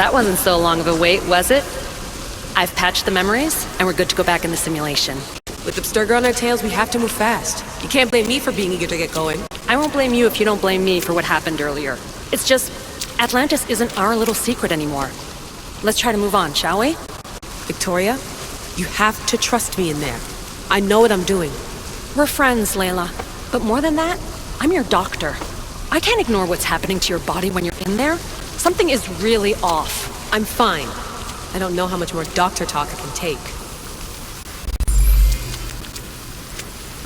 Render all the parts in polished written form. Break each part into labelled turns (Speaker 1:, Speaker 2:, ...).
Speaker 1: That wasn't so long of a wait, was it? I've patched the memories, and we're good to go back in the simulation.
Speaker 2: With Abstergo on our tails, we have to move fast. You can't blame me for being eager to get going.
Speaker 1: I won't blame you if you don't blame me for what happened earlier. It's just, Atlantis isn't our little secret anymore. Let's try to move on, shall we?
Speaker 2: Victoria, you have to trust me in there. I know what I'm doing.
Speaker 1: We're friends, Layla. But more than that, I'm your doctor. I can't ignore what's happening to your body when you're in there. Something is really off.
Speaker 2: I'm fine. I don't know how much more doctor talk I can take.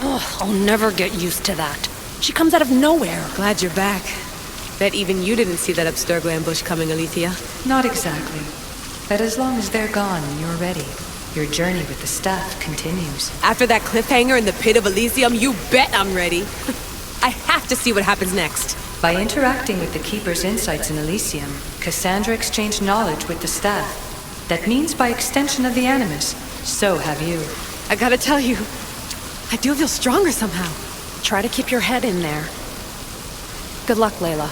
Speaker 1: Ugh, I'll never get used to that. She comes out of nowhere.
Speaker 2: Glad you're back. Bet even you didn't see that Abstergo ambush coming, Alethea.
Speaker 3: Not exactly. But as long as they're gone and you're ready, your journey with the staff continues.
Speaker 2: After that cliffhanger in the pit of Elysium, you bet I'm ready. I have to see what happens next.
Speaker 3: By interacting with the Keeper's insights in Elysium, Kassandra exchanged knowledge with the staff. That means by extension of the Animus, so have you.
Speaker 2: I gotta tell you, I do feel stronger somehow.
Speaker 1: Try to keep your head in there. Good luck, Layla.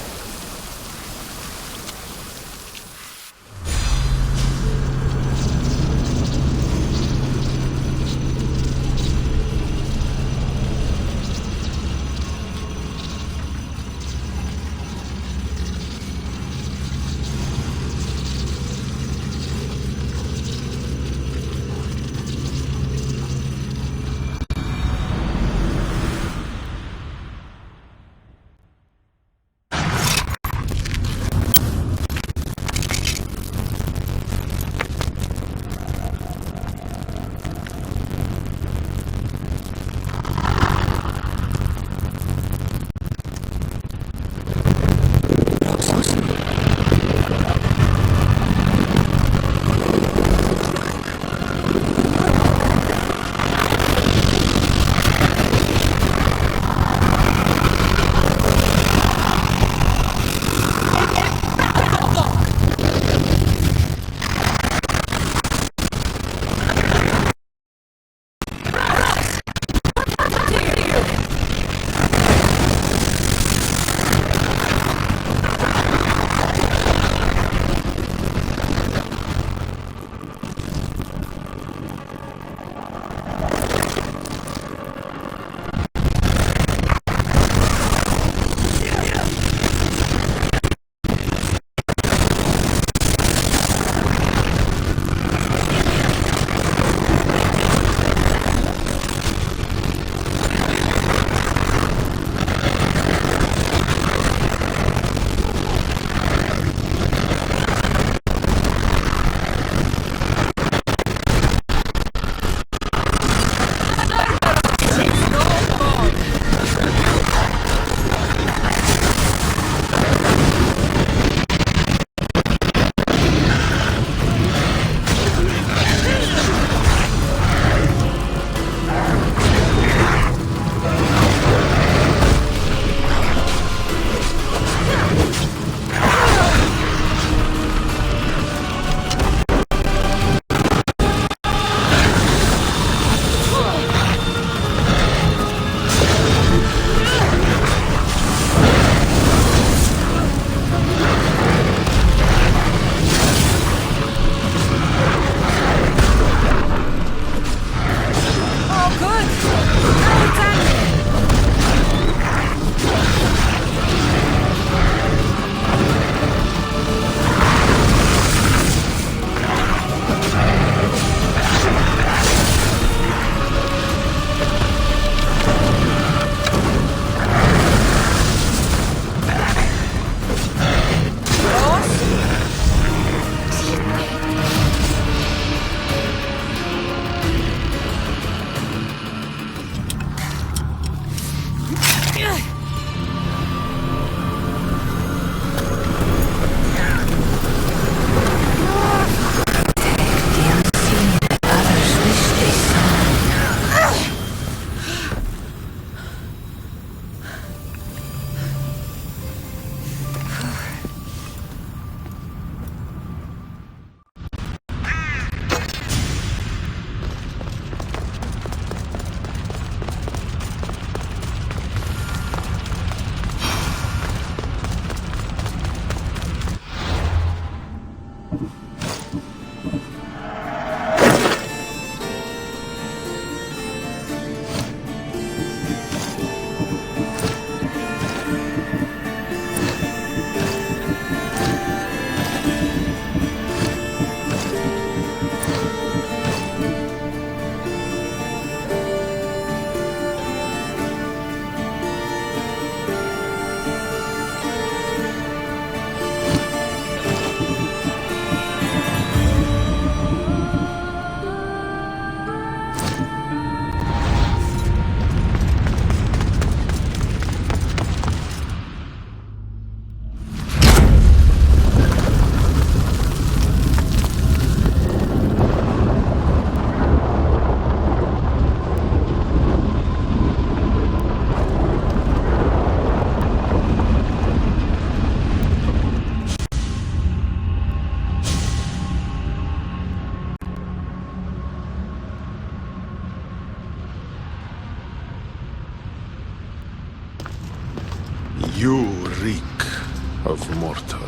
Speaker 4: of mortal.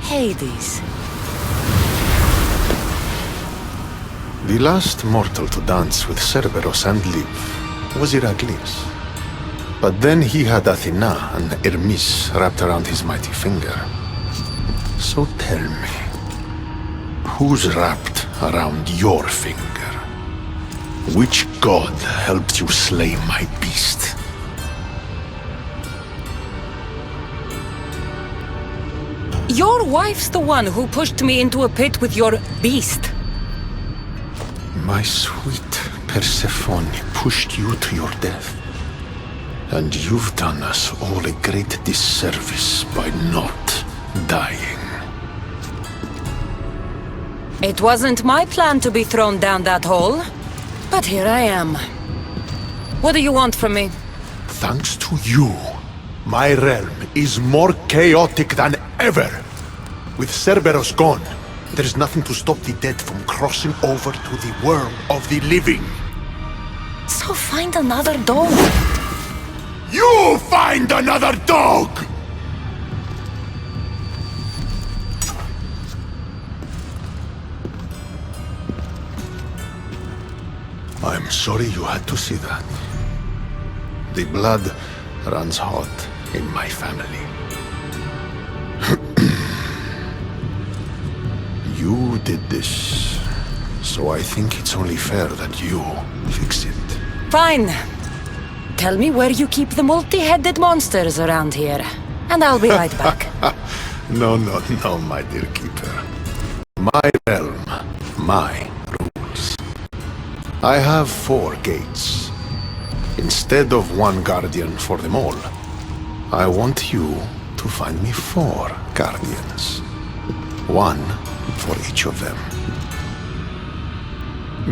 Speaker 2: Hades.
Speaker 4: The last mortal to dance with Cerberos and live was Heracles. But then he had Athena and Hermes wrapped around his mighty finger. So tell me, who's wrapped around your finger? Which god helped you slay my beast?
Speaker 1: Your wife's the one who pushed me into a pit with your beast.
Speaker 4: My sweet Persephone pushed you to your death. And you've done us all a great disservice by not dying.
Speaker 1: It wasn't my plan to be thrown down that hole, but here I am. What do you want from me?
Speaker 4: Thanks to you, my realm is more chaotic than ever. With Cerberos gone, there's nothing to stop the dead from crossing over to the world of the living.
Speaker 1: So find another dog.
Speaker 4: You find another dog! I'm sorry you had to see that. The blood runs hot in my family. You did this, so I think it's only fair that you fix it.
Speaker 1: Fine. Tell me where you keep the multi-headed monsters around here, and I'll be right back.
Speaker 4: No, my dear keeper. My realm, my rules. I have 4 gates. Instead of 1 guardian for them all, I want you to find me 4 guardians. 1 for each of them.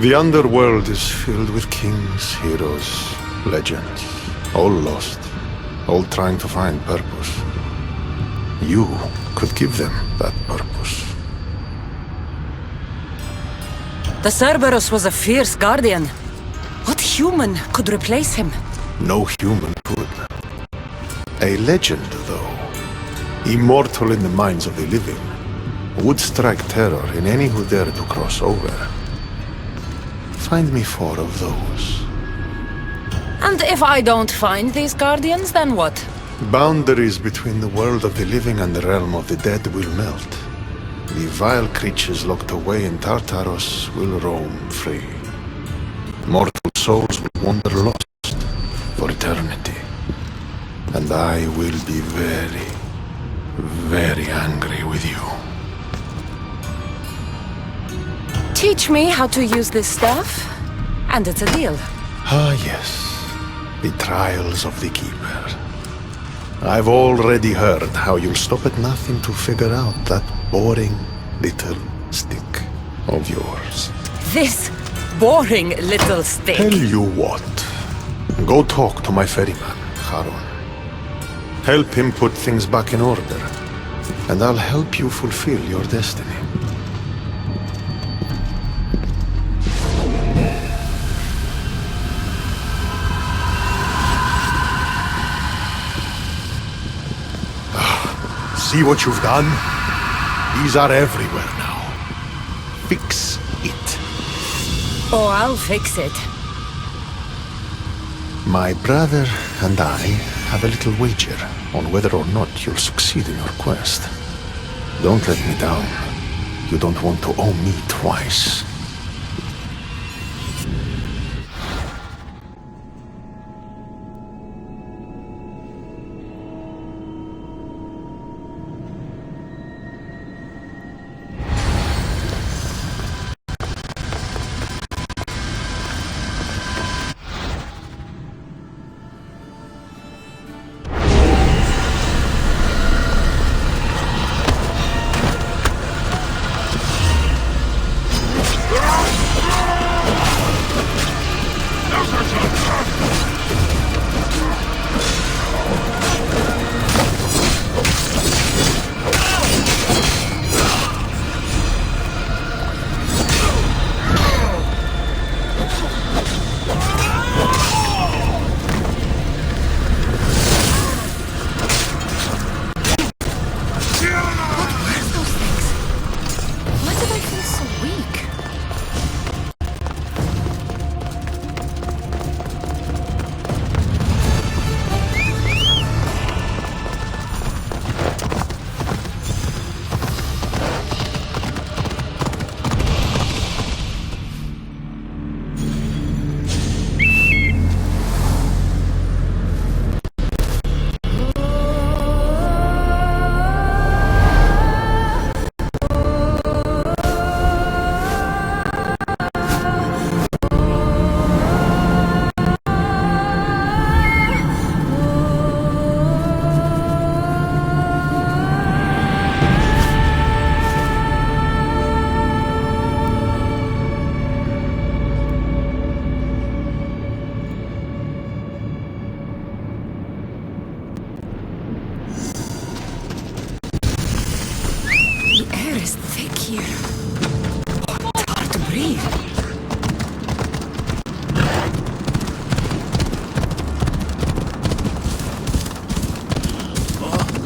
Speaker 4: The underworld is filled with kings, heroes, legends, all lost, all trying to find purpose. You could give them that purpose.
Speaker 1: The Cerberus was a fierce guardian. What human could replace him?
Speaker 4: No human could. A legend, though, immortal in the minds of the living, would strike terror in any who dare to cross over. Find me 4 of those.
Speaker 1: And if I don't find these guardians, then what?
Speaker 4: Boundaries between the world of the living and the realm of the dead will melt. The vile creatures locked away in Tartaros will roam free. Mortal souls will wander lost for eternity. And I will be very, very angry with you.
Speaker 1: Teach me how to use this stuff, and it's a deal.
Speaker 4: Ah, yes. The trials of the Keeper. I've already heard how you'll stop at nothing to figure out that boring little stick of yours.
Speaker 1: This boring little stick.
Speaker 4: Tell you what. Go talk to my ferryman, Charon. Help him put things back in order, and I'll help you fulfill your destiny. See what you've done? These are everywhere now. Fix it.
Speaker 1: Oh, I'll fix it.
Speaker 4: My brother and I have a little wager on whether or not you'll succeed in your quest. Don't let me down. You don't want to owe me twice.
Speaker 2: here. It's hard to breathe.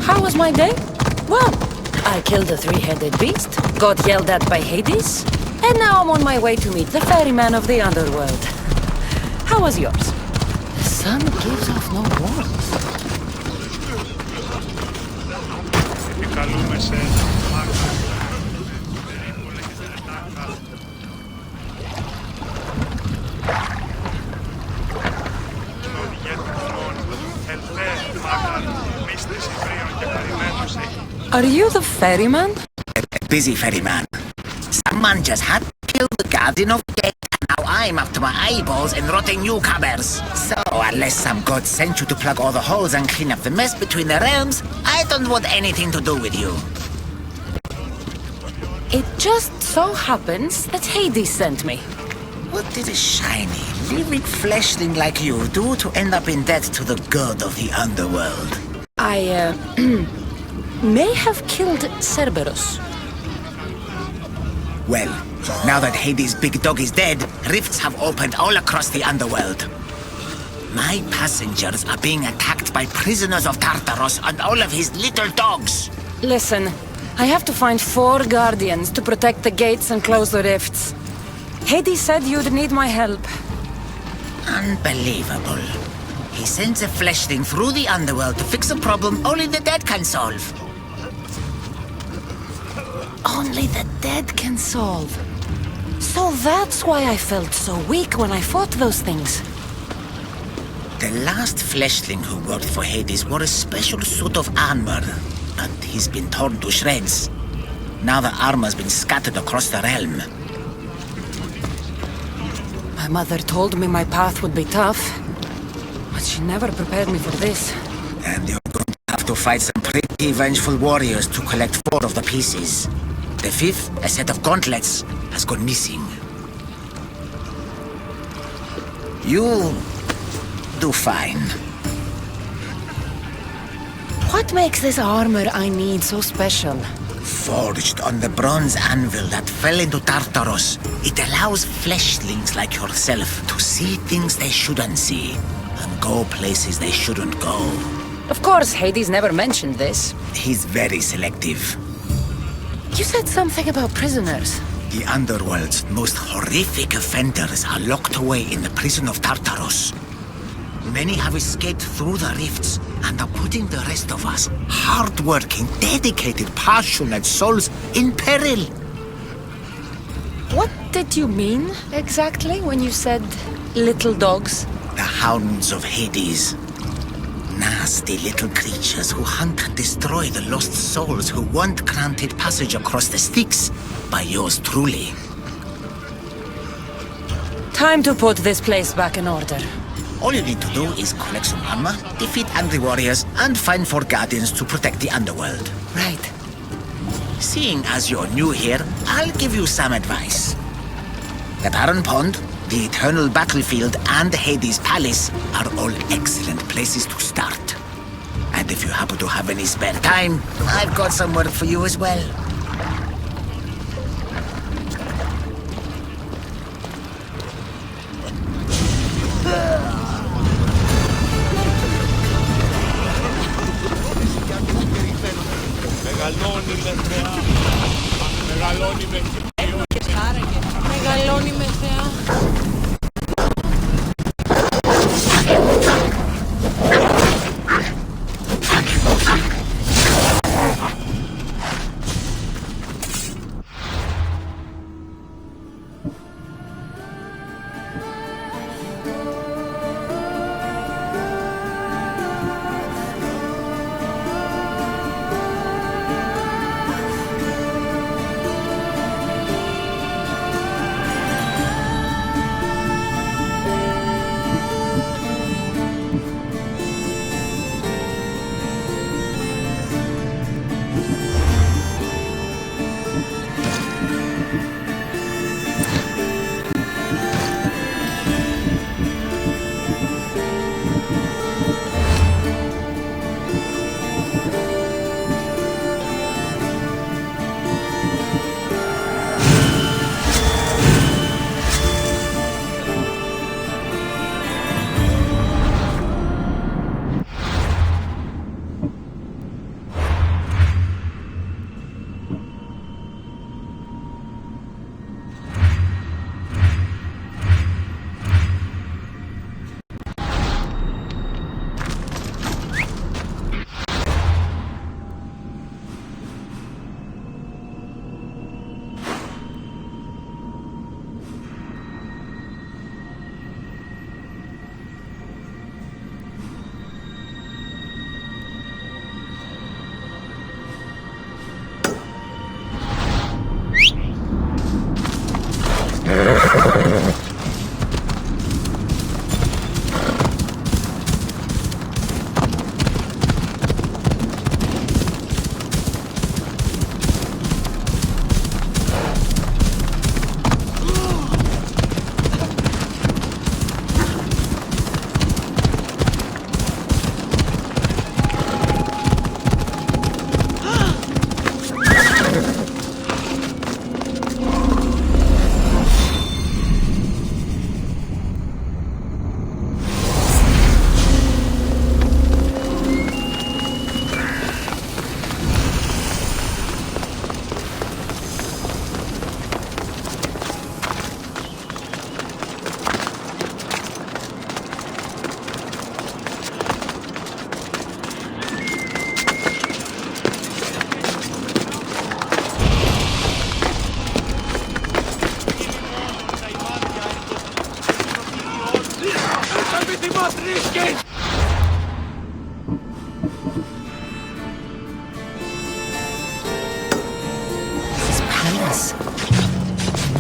Speaker 5: How was my day? Well, I killed a three-headed beast, got yelled at by Hades, and now I'm on my way to meet the ferryman of the underworld. How was yours? The sun gives off no warmth. Are you the ferryman?
Speaker 6: A busy ferryman. Someone just had to kill the guardian of the gate, and now I'm up to my eyeballs in rotting newcomers. So, unless some god sent you to plug all the holes and clean up the mess between the realms, I don't want anything to do with you.
Speaker 5: It just so happens that Hades sent me.
Speaker 6: What did a shiny, living fleshling like you do to end up in debt to the god of the underworld?
Speaker 5: I, may have killed Cerberos.
Speaker 6: Well, now that Hades' big dog is dead, rifts have opened all across the underworld. My passengers are being attacked by prisoners of Tartaros and all of his little dogs.
Speaker 5: Listen, I have to find 4 guardians to protect the gates and close the rifts. Hades said you'd need my help.
Speaker 6: Unbelievable. He sends a fleshling through the underworld to fix a problem only the dead can solve.
Speaker 5: Only the dead can solve. So that's why I felt so weak when I fought those things.
Speaker 6: The last fleshling who worked for Hades wore a special suit of armor, but he's been torn to shreds. Now the armor's been scattered across the realm.
Speaker 5: My mother told me my path would be tough, but she never prepared me for this.
Speaker 6: And you're going to have to fight some pretty vengeful warriors to collect 4 of the pieces. The 5th, a set of gauntlets, has gone missing. You do fine.
Speaker 5: What makes this armor I need so special?
Speaker 6: Forged on the bronze anvil that fell into Tartaros, it allows fleshlings like yourself to see things they shouldn't see, and go places they shouldn't go.
Speaker 5: Of course, Hades never mentioned this.
Speaker 6: He's very selective.
Speaker 5: You said something about prisoners.
Speaker 6: The underworld's most horrific offenders are locked away in the prison of Tartaros. Many have escaped through the rifts and are putting the rest of us, hard-working, dedicated, passionate souls, in peril.
Speaker 5: What did you mean, exactly, when you said little dogs?
Speaker 6: The hounds of Hades. Nasty little creatures who hunt and destroy the lost souls who weren't granted passage across the Styx by yours truly.
Speaker 5: Time to put this place back in order.
Speaker 6: All you need to do is collect some armor, defeat angry warriors, and find 4 guardians to protect the underworld.
Speaker 5: Right.
Speaker 6: Seeing as you're new here, I'll give you some advice. The Barren Pond, the Eternal Battlefield, and Hades Palace are all excellent places to start. And if you happen to have any spare time, I've got some work for you as well.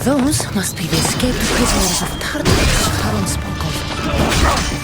Speaker 5: Those must be the escaped prisoners of Tartarus Haron spoke of.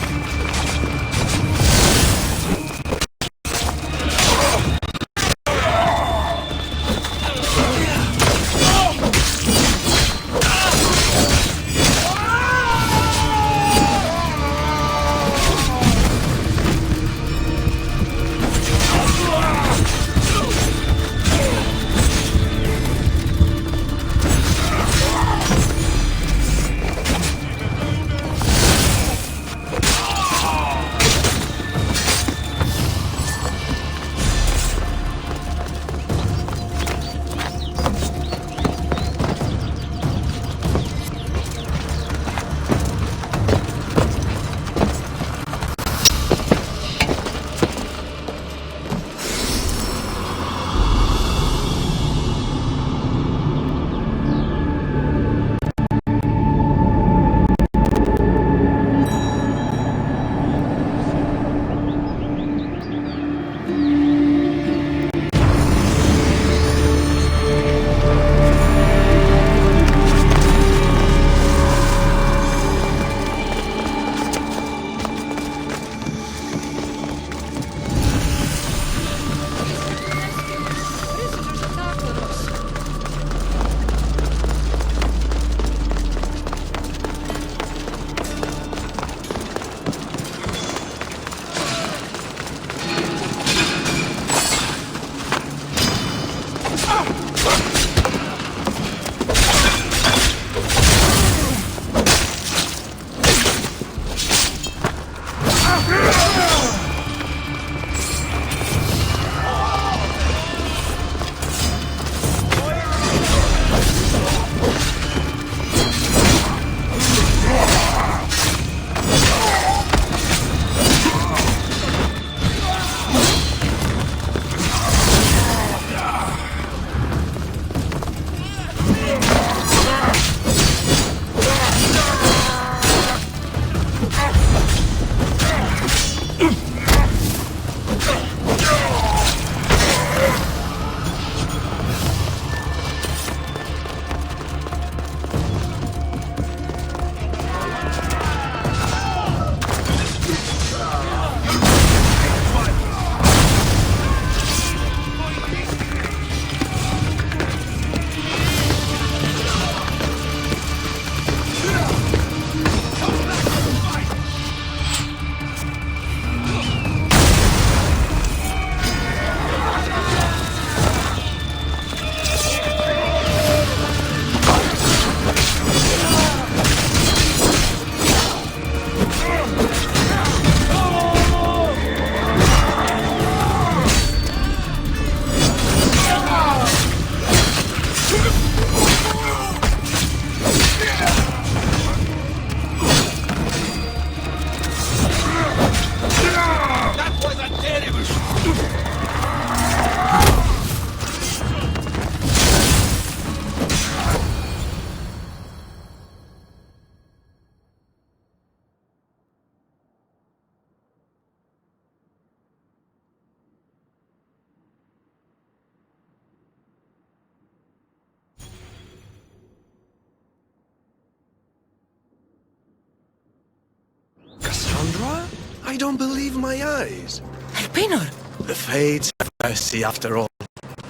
Speaker 7: I don't believe my eyes.
Speaker 5: Elpenor!
Speaker 7: The fates have mercy after all.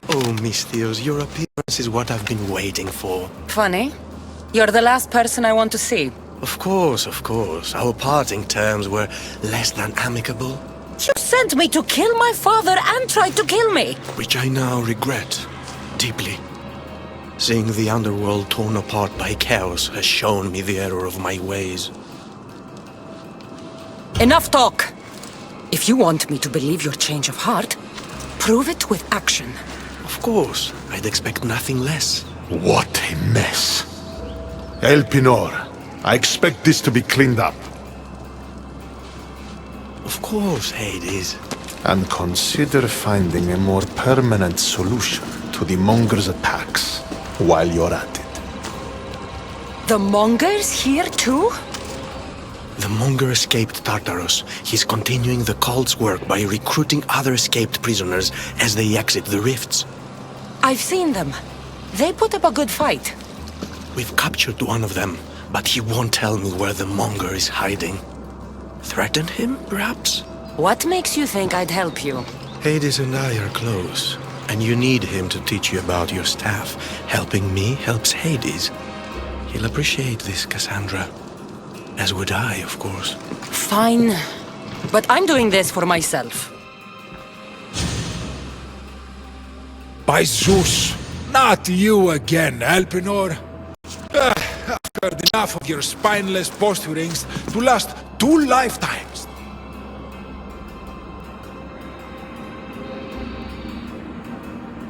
Speaker 7: Oh, Misthios, your appearance is what I've been waiting for.
Speaker 5: Funny. You're the last person I want to see.
Speaker 7: Of course, of course. Our parting terms were less than amicable,
Speaker 5: You sent me to kill my father and tried to kill me!
Speaker 7: which I now regret deeply. Seeing the underworld torn apart by chaos has shown me the error of my ways.
Speaker 5: Enough talk! If you want me to believe your change of heart, prove it with action.
Speaker 7: Of course, I'd expect nothing less.
Speaker 4: What a mess. Elpenor, I expect this to be cleaned up.
Speaker 7: Of course, Hades.
Speaker 4: And consider finding a more permanent solution to the Monger's attacks while you're at it.
Speaker 5: The Mongers here too?
Speaker 7: The Monger escaped Tartaros. He's continuing the cult's work by recruiting other escaped prisoners as they exit the rifts.
Speaker 5: I've seen them. They put up a good fight.
Speaker 7: We've captured one of them, but he won't tell me where the Monger is hiding. Threaten him, perhaps?
Speaker 5: What makes you think I'd help you?
Speaker 7: Hades and I are close, and you need him to teach you about your staff. Helping me helps Hades. He'll appreciate this, Kassandra. As would I, of course.
Speaker 5: Fine. But I'm doing this for myself.
Speaker 8: By Zeus, not you again, Elpenor. I've heard enough of your spineless posturings to last 2 lifetimes.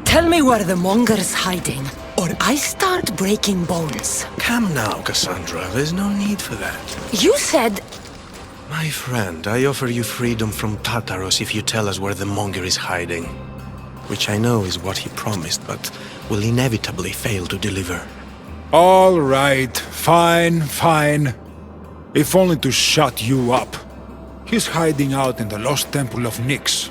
Speaker 5: Tell me where the Monger's hiding, or I start breaking bones.
Speaker 7: Come now, Kassandra. There's no need for that.
Speaker 5: You said...
Speaker 7: My friend, I offer you freedom from Tartaros if you tell us where the Monger is hiding. Which I know is what he promised, but will inevitably fail to deliver.
Speaker 8: All right, fine, fine. If only to shut you up. He's hiding out in the lost temple of Nyx.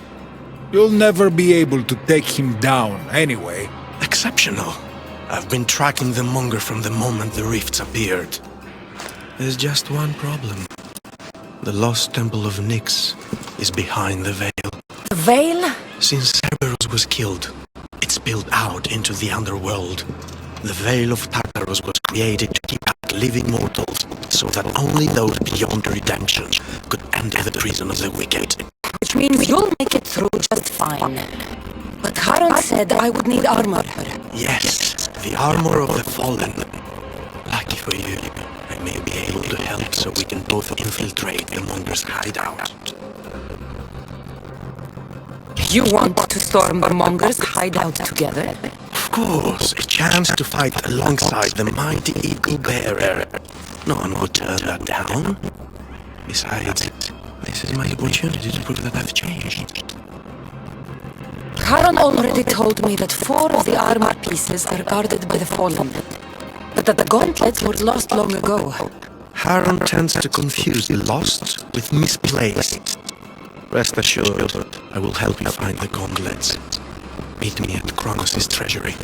Speaker 8: You'll never be able to take him down, anyway.
Speaker 7: Exceptional. I've been tracking the Monger from the moment the rifts appeared. There's just one problem. The lost temple of Nyx is behind the veil.
Speaker 5: The veil?
Speaker 7: Since Cerberos was killed, it spilled out into the underworld. The Veil of Tartaros was created to keep out living mortals, so that only those beyond redemption could enter the prison of the wicked.
Speaker 5: Which means you'll make it through just fine. But Charon said I would need armor.
Speaker 7: Yes, the armor of the fallen. Lucky for you, I may be able to help so we can both infiltrate the Monger's hideout.
Speaker 5: You want to storm the Monger's hideout together?
Speaker 7: Of course, a chance to fight alongside the mighty eagle bearer. No one would turn that down. Besides, this is my opportunity to prove that I've changed.
Speaker 5: Charon already told me that 4 of the armor pieces are guarded by the Fallen, but that the gauntlets were lost long ago.
Speaker 7: Charon tends to confuse lost with misplaced. Rest assured, I will help you find the gauntlets. Meet me at Kronos' treasury.